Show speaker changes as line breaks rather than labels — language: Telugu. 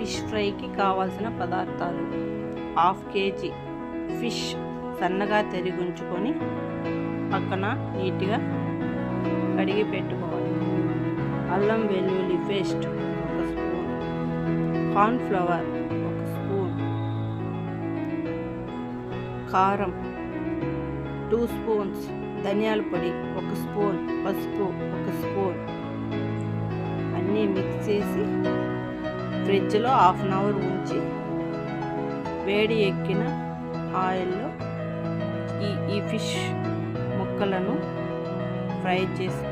ఫిష్ ఫ్రైకి కావాల్సిన పదార్థాలు: 1/2 kg ఫిష్ సన్నగా తరిగించుకొని పక్కన నీట్గా కడిగి పెట్టుకోవాలి. అల్లం వెల్లుల్లి పేస్ట్ 1 స్పూన్, కార్న్ఫ్లవర్ 1 స్పూన్, కారం 2 స్పూన్స్, ధనియాల పొడి 1 స్పూన్, పసుపు 1 స్పూన్ అన్నీ మిక్స్ చేసి ఫ్రిడ్జ్లో 1/2 అవర్ ఉంచి వేడి ఎక్కిన ఆయిల్లో ఈ ఫిష్ ముక్కలను ఫ్రై చేసుకోవాలి.